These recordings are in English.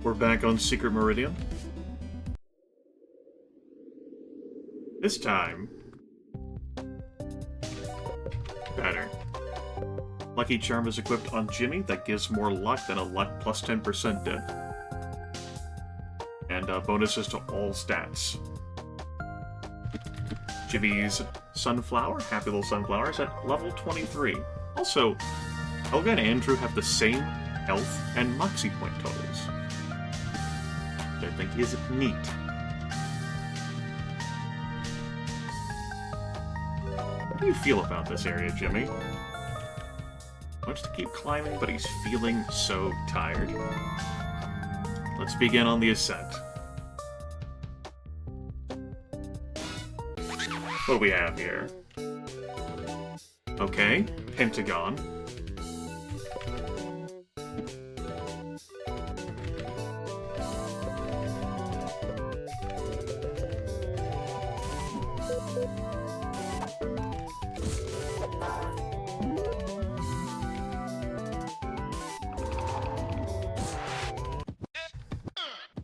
We're back on Secret Meridian. This time... better. Lucky Charm is equipped on Jimmy. That gives more luck than a luck plus 10% did. And bonuses to all stats. Jimmy's Sunflower, Happy Little Sunflower, is at level 23. Also, Helga and Andrew have the same health and Moxie point totals, which I think is neat. How do you feel about this area, Jimmy? Wants to keep climbing, but he's feeling so tired. Let's begin on the ascent. What do we have here? Okay, Pentagon.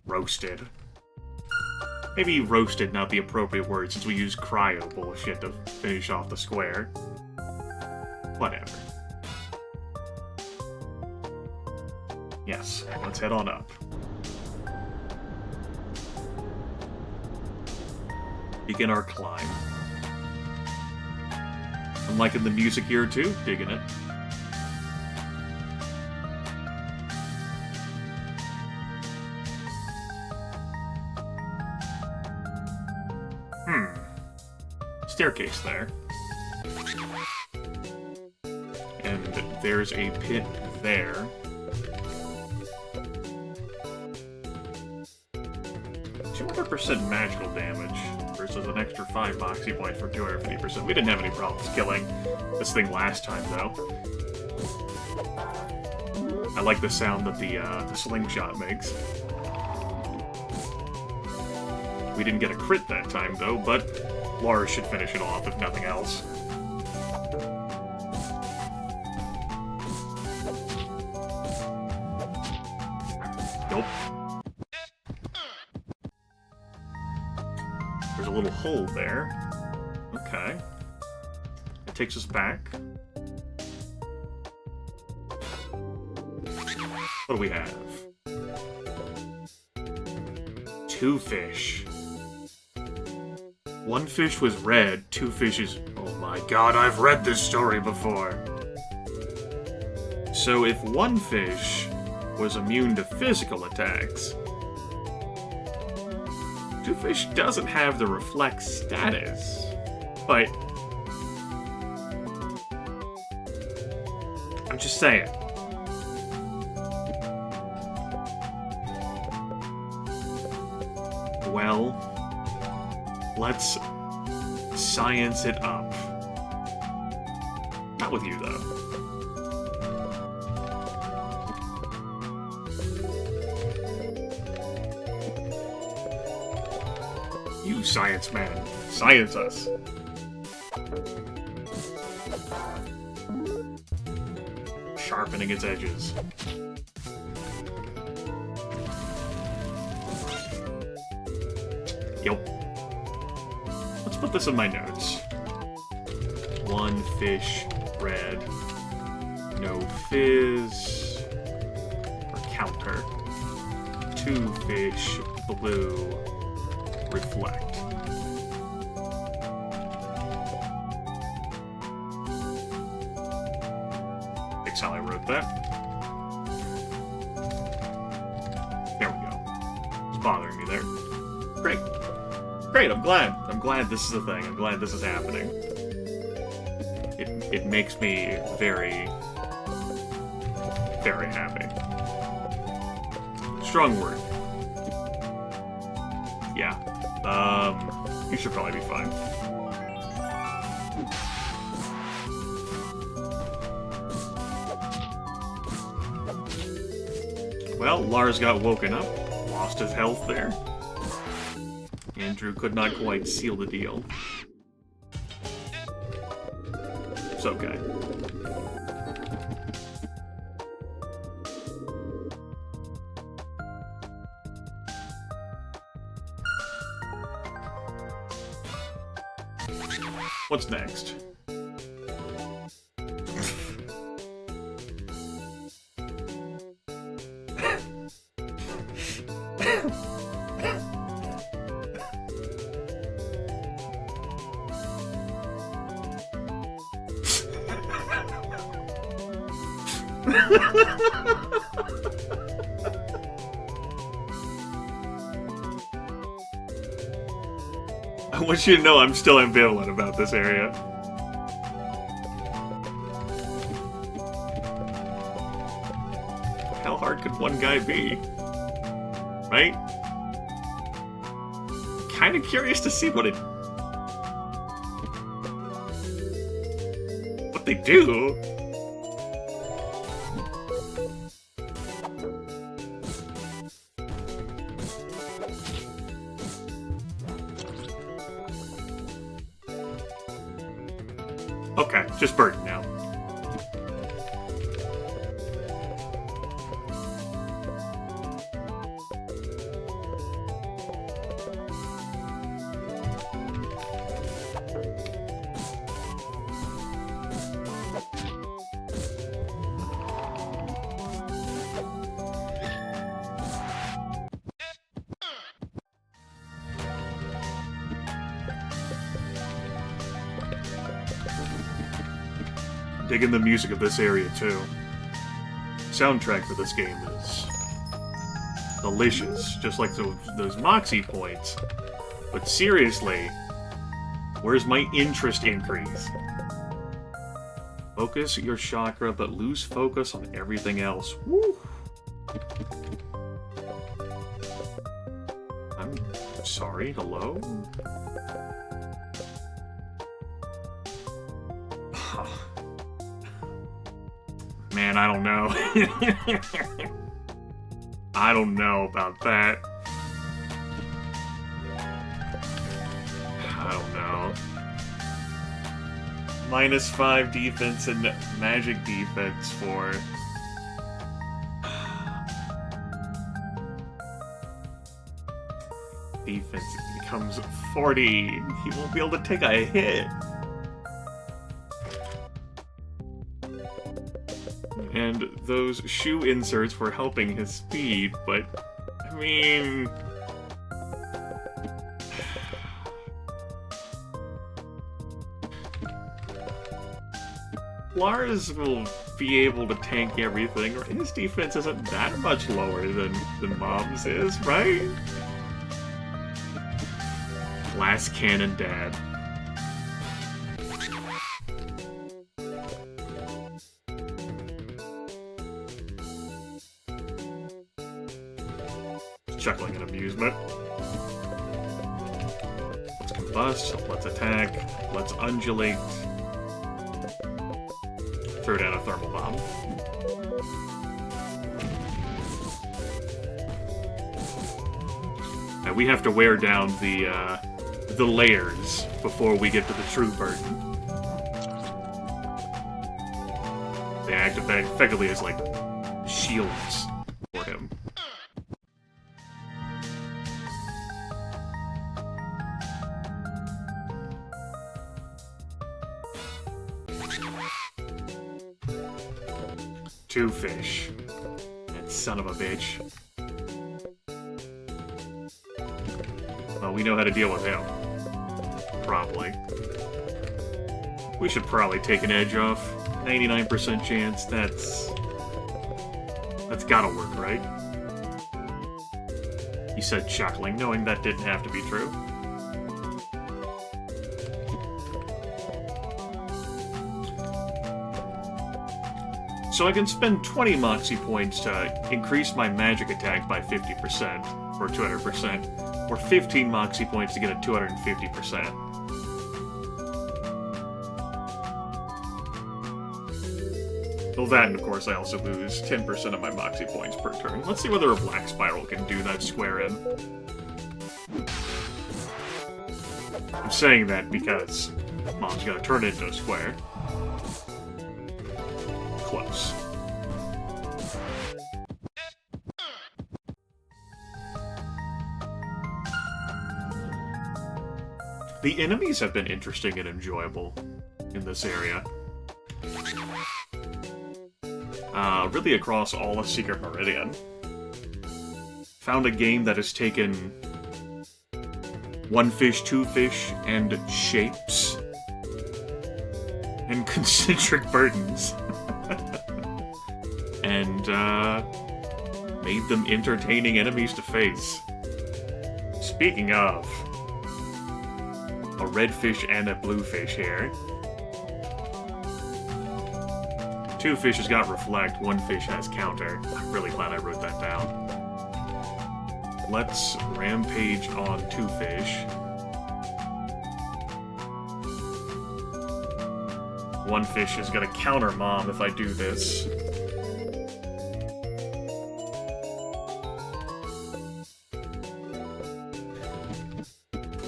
Roasted. Maybe roasted, not the appropriate word, since we use cryo bullshit to finish off the square. Whatever. Yes, let's head on up. Begin our climb. I'm liking the music here too, digging it. Staircase there. And there's a pit there. 200% magical damage versus an extra 5 Moxie points for 250%. We didn't have any problems killing this thing last time, though. I like the sound that the slingshot makes. We didn't get a crit that time, though, but Lars should finish it off, if nothing else. Nope. There's a little hole there. Okay. It takes us back. What do we have? 2 fish. 1 fish was red, 2 fishes... Oh my god, I've read this story before! So if 1 fish was immune to physical attacks, 2 fish doesn't have the reflect status. But... I'm just saying. Well... let's science it up. Not with you, though. You science man. Science us. Sharpening its edges. Yep. Let's put this in my notes. 1 fish, red. No fizz. Or counter. 2 fish, blue. Reflect. That's how I wrote that. There we go. It's bothering me there. Great. Great, I'm glad. I'm glad this is a thing. I'm glad this is happening. It makes me very, very happy. Strong word. Yeah. You should probably be fine. Well, Lars got woken up. Lost his health there. Andrew could not quite seal the deal. It's okay. What's next? I want you to know I'm still ambivalent about this area. How hard could one guy be? Right? Kinda curious to see what they do. Okay, just burden now. Digging the music of this area, too. Soundtrack for this game is delicious, just like those Moxie points. But seriously, where's my interest increase? Focus your chakra, but lose focus on everything else. Woo! I'm sorry, hello? Man, I don't know. I don't know about that. I don't know. -5 defense and magic defense for... Defense becomes 40. He won't be able to take a hit. And those shoe inserts were helping his speed, but, I mean... Lars will be able to tank everything. His defense isn't that much lower than Mom's is, right? Glass Cannon Dad. Chuckling in amusement. Let's combust, let's attack, let's undulate. Throw down a thermal bomb. Now we have to wear down the layers before we get to the true burden. They activate effectively as like shields for him. Two fish. That son of a bitch. Well, we know how to deal with him. Probably. We should probably take an edge off. 99% chance, that's gotta work, right? He said chuckling, knowing that didn't have to be true. So I can spend 20 Moxie points to increase my magic attack by 50%, or 200%, or 15 Moxie points to get a 250%. Well, that, and of course, I also lose 10% of my Moxie points per turn. Let's see whether a Black Spiral can do that square in. I'm saying that because Mom's gonna turn it into a square. Close. The enemies have been interesting and enjoyable in this area. Really across all of Secret Meridian. Found a game that has taken one fish, two fish, and shapes, and concentric burdens, and made them entertaining enemies to face. Speaking of, a red fish and a blue fish here. Two fishes got reflect, one fish has counter. I'm really glad I wrote that down. Let's rampage on two fish. One fish is gonna counter Mom if I do this.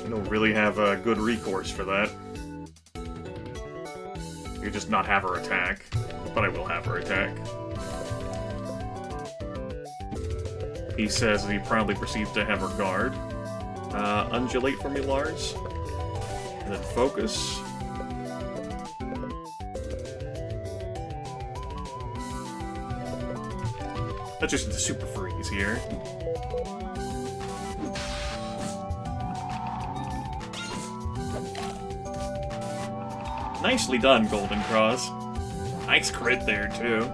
I don't really have a good recourse for that. You just not have her attack, but I will have her attack. He says that he proudly proceeds to have her guard. Undulate for me, Lars. And then focus. That's just the super freeze here. Nicely done, Golden Cross. Nice crit there, too.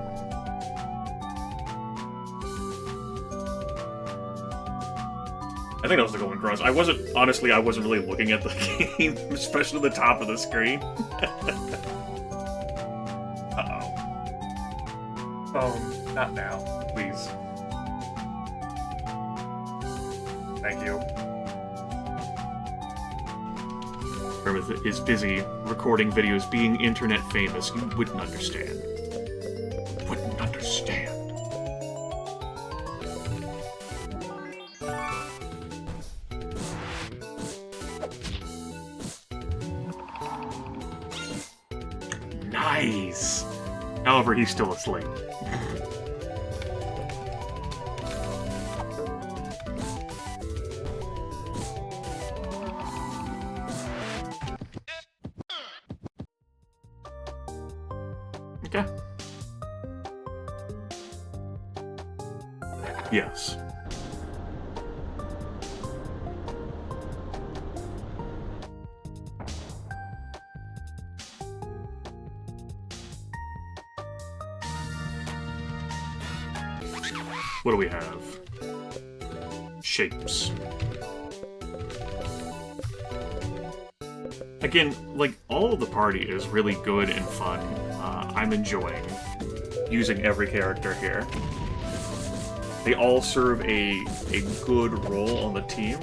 I think that was the Golden Cross. Honestly, I wasn't really looking at the game, especially the top of the screen. Uh-oh. Phone, not now, please. Thank you. Grimith is busy recording videos, being internet famous. You wouldn't understand. Wouldn't understand. Nice! However, he's still asleep. Okay. Yes. What do we have? Shapes. Again, like, all of the party is really good and fun. I'm enjoying using every character here. They all serve a good role on the team.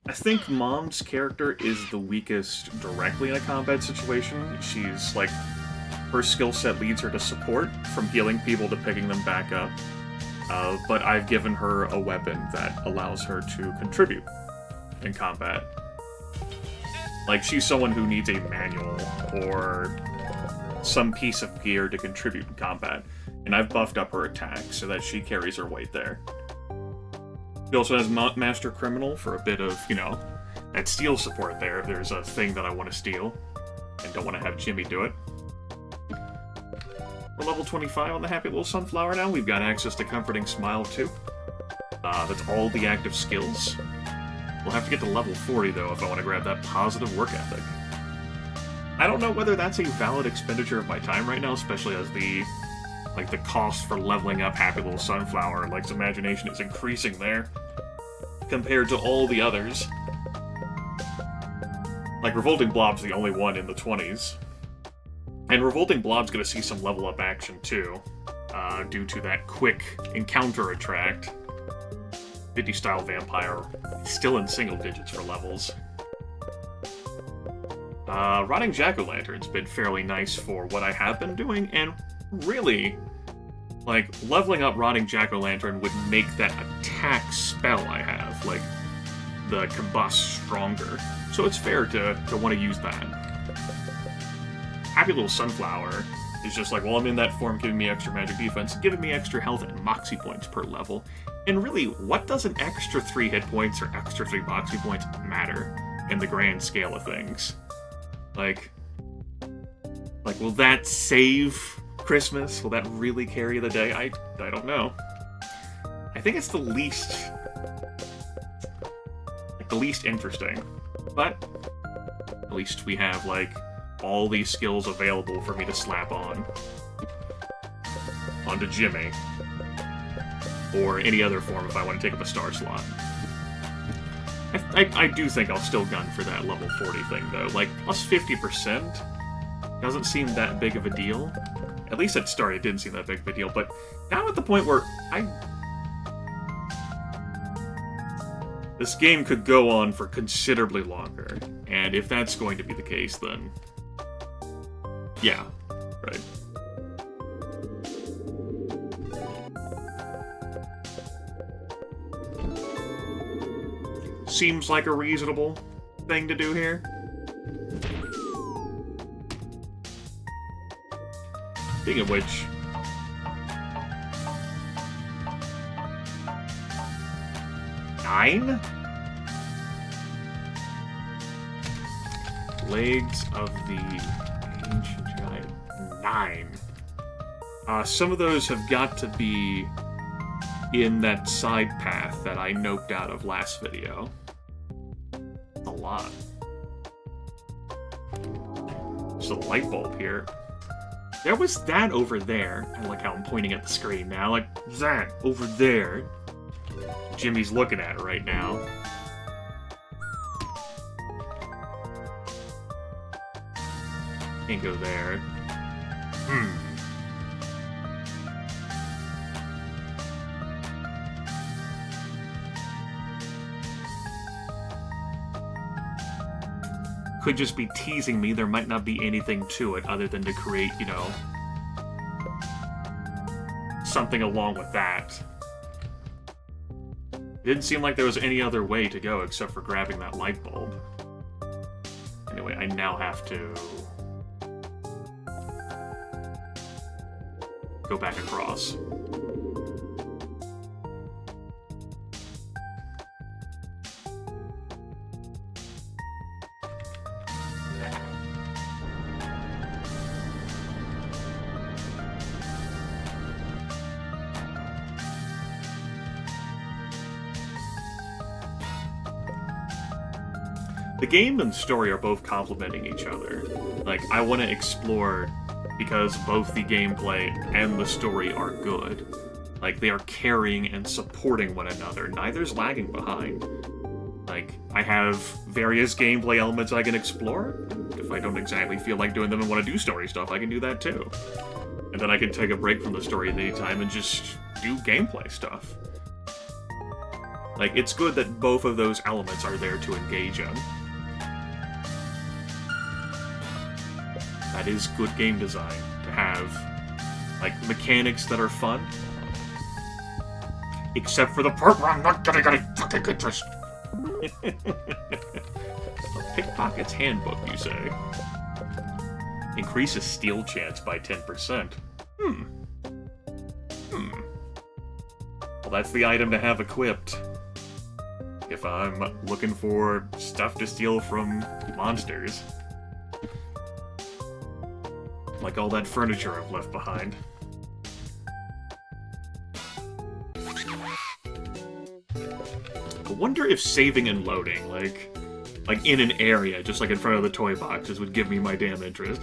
I think Mom's character is the weakest directly in a combat situation. She's, like, her skill set leads her to support, from healing people to picking them back up. But I've given her a weapon that allows her to contribute in combat. Like, she's someone who needs a manual or some piece of gear to contribute in combat, and I've buffed up her attack so that she carries her weight there. She also has Master Criminal for a bit of, you know, that steal support there if there's a thing that I want to steal and don't want to have Jimmy do it. We're level 25 on the Happy Little Sunflower now. We've got access to Comforting Smile, too. That's all the active skills. We'll have to get to level 40, though, if I want to grab that Positive Work Ethic. I don't know whether that's a valid expenditure of my time right now, especially as the cost for leveling up Happy Little Sunflower, like, imagination is increasing there, compared to all the others. Like, Revolting Blob's the only one in the 20s. And Revolting Blob's gonna see some level up action, too, due to that quick encounter attract. 50-style vampire, still in single digits for levels. Rotting Jack-o'-lantern's been fairly nice for what I have been doing, and really, like, leveling up Rotting Jack-o'-lantern would make that attack spell I have, like, the Combust, stronger. So it's fair to want to use that. Happy Little Sunflower It's just like, well, I'm in that form, giving me extra magic defense, giving me extra health and moxie points per level. And really, what does an extra 3 hit points or extra 3 moxie points matter in the grand scale of things? Like, will that save Christmas? Will that really carry the day? I don't know. I think it's the least interesting. But at least we have, like, all these skills available for me to slap onto Jimmy. Or any other form if I want to take up a star slot. I do think I'll still gun for that level 40 thing, though. Like, plus 50% doesn't seem that big of a deal. At least at start it didn't seem that big of a deal, but now I'm at the point where this game could go on for considerably longer, and if that's going to be the case, then yeah, right. Seems like a reasonable thing to do here. Speaking of which, nine? Legs of the Ancient Giant. 9. Some of those have got to be in that side path that I noped out of last video. A lot. There's a light bulb here. There was that over there. I like how I'm pointing at the screen now. Like, that over there. Jimmy's looking at it right now. Can't go there. Could just be teasing me. There might not be anything to it other than to create, you know, something along with that. It didn't seem like there was any other way to go except for grabbing that light bulb. Anyway, I now have to go back across. The game and story are both complementing each other. Like, I want to explore because both the gameplay and the story are good. Like, they are carrying and supporting one another. Neither's lagging behind. Like, I have various gameplay elements I can explore. If I don't exactly feel like doing them and want to do story stuff, I can do that too. And then I can take a break from the story at any time and just do gameplay stuff. Like, it's good that both of those elements are there to engage in. That is good game design, to have, like, mechanics that are fun. Except for the part where I'm not getting any fucking interest. A pickpocket's handbook, you say? Increases steal chance by 10%. Well, that's the item to have equipped. If I'm looking for stuff to steal from monsters. Like all that furniture I've left behind. I wonder if saving and loading, like in an area, just like in front of the toy boxes, would give me my damn interest.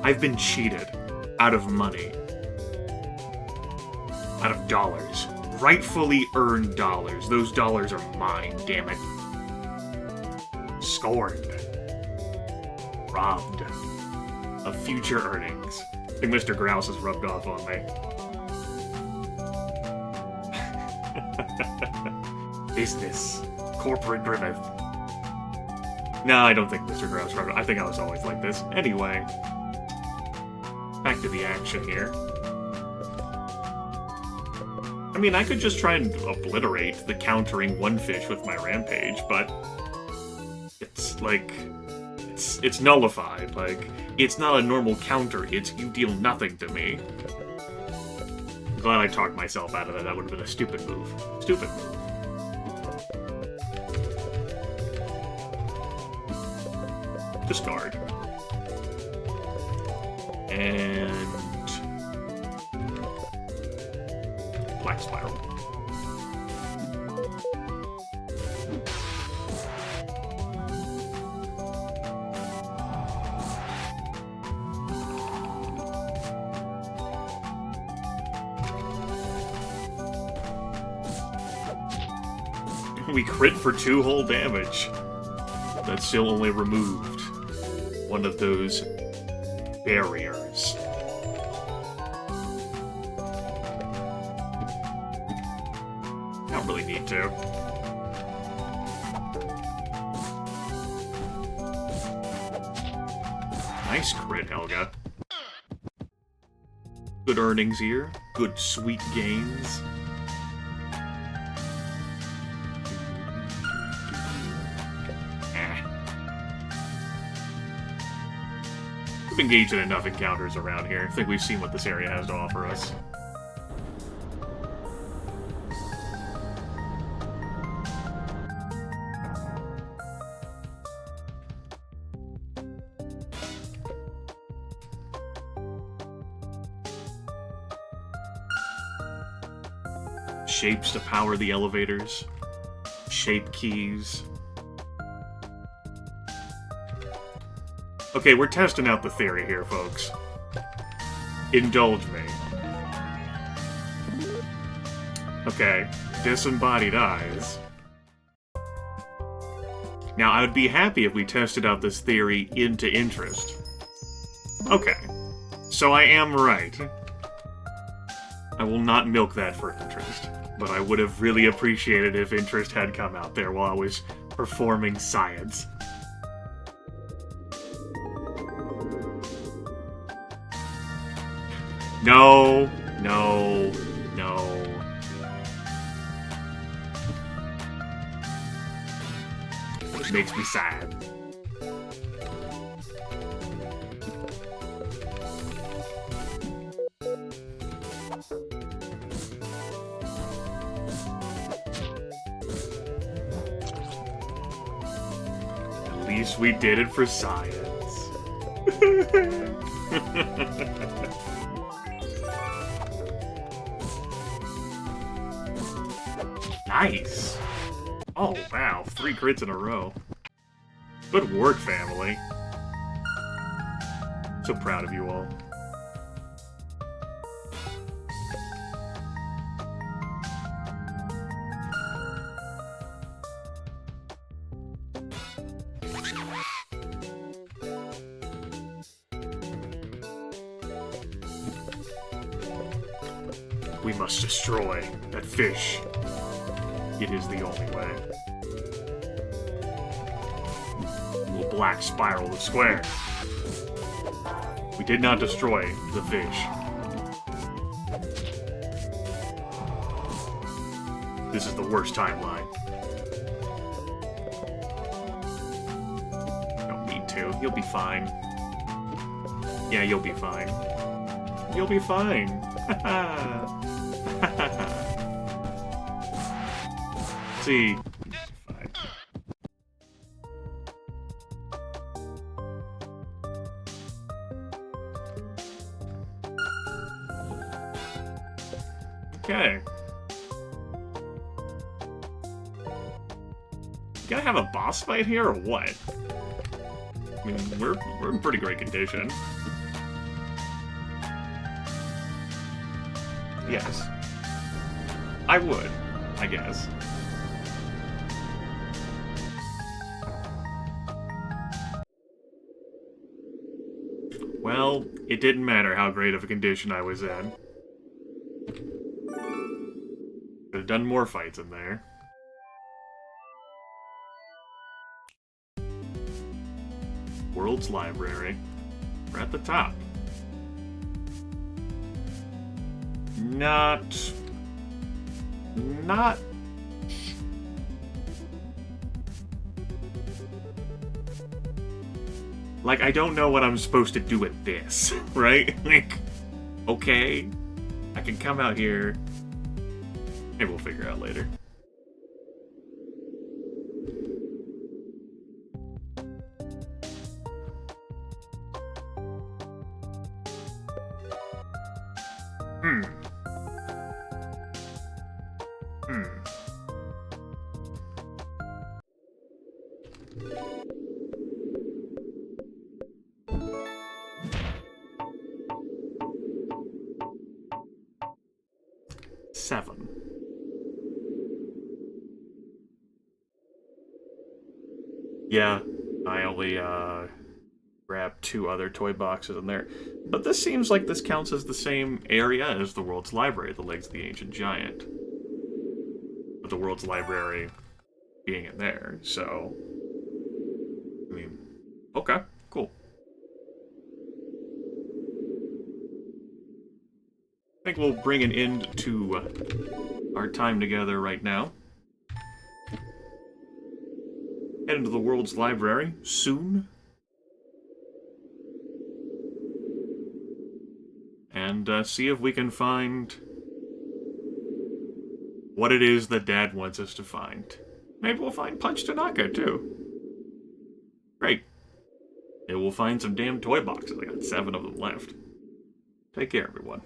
I've been cheated out of money. Out of dollars. Rightfully earned dollars. Those dollars are mine, damn it. Scorned. Robbed. Of future earnings. I think Mr. Grouse has rubbed off on me. Business. Corporate Grimith. No, I don't think Mr. Grouse rubbed off. I think I was always like this. Anyway. Back to the action here. I mean, I could just try and obliterate the countering one fish with my rampage, but it's like... it's nullified. Like, it's not a normal counter, it's you deal nothing to me. I'm glad I talked myself out of that. That would have been a stupid move. Stupid move. Discard. And... Black Spiral. We crit for 2 whole damage. That still only removed one of those barriers. I don't really need to. Nice crit, Helga. Good earnings here. Good sweet gains. We've engaged in enough encounters around here. I think we've seen what this area has to offer us. Shapes to power the elevators. Shape keys. Okay, we're testing out the theory here, folks. Indulge me. Okay, disembodied eyes. Now, I would be happy if we tested out this theory into interest. Okay, so I am right. I will not milk that for interest, but I would have really appreciated if interest had come out there while I was performing science. No, no, no. It makes me sad. At least we did it for science. Nice! Oh, wow. 3 crits in a row. Good work, family. So proud of you all. We must destroy that fish. It is the only way. We'll black spiral the square. We did not destroy the fish. This is the worst timeline. Don't need to. You'll be fine. Yeah, you'll be fine. You'll be fine. See. Fine. Okay. Gotta have a boss fight here or what? I mean, we're in pretty great condition. Yes. I would, I guess. Well, it didn't matter how great of a condition I was in. Could have done more fights in there. World's Library. We're at the top. Not... Like, I don't know what I'm supposed to do with this, right? Like, okay, I can come out here. Maybe we'll figure out later. Hmm. 7. Yeah, I only grabbed 2 other toy boxes in there. But this seems like this counts as the same area as the World's Library, the Legs of the Ancient Giant. With the World's Library being in there, so... I mean, okay, cool. I think we'll bring an end to our time together right now. Head into the World's Library soon. And see if we can find what it is that Dad wants us to find. Maybe we'll find Punch Tanaka, too. Great. Maybe we'll find some damn toy boxes. I got 7 of them left. Take care, everyone.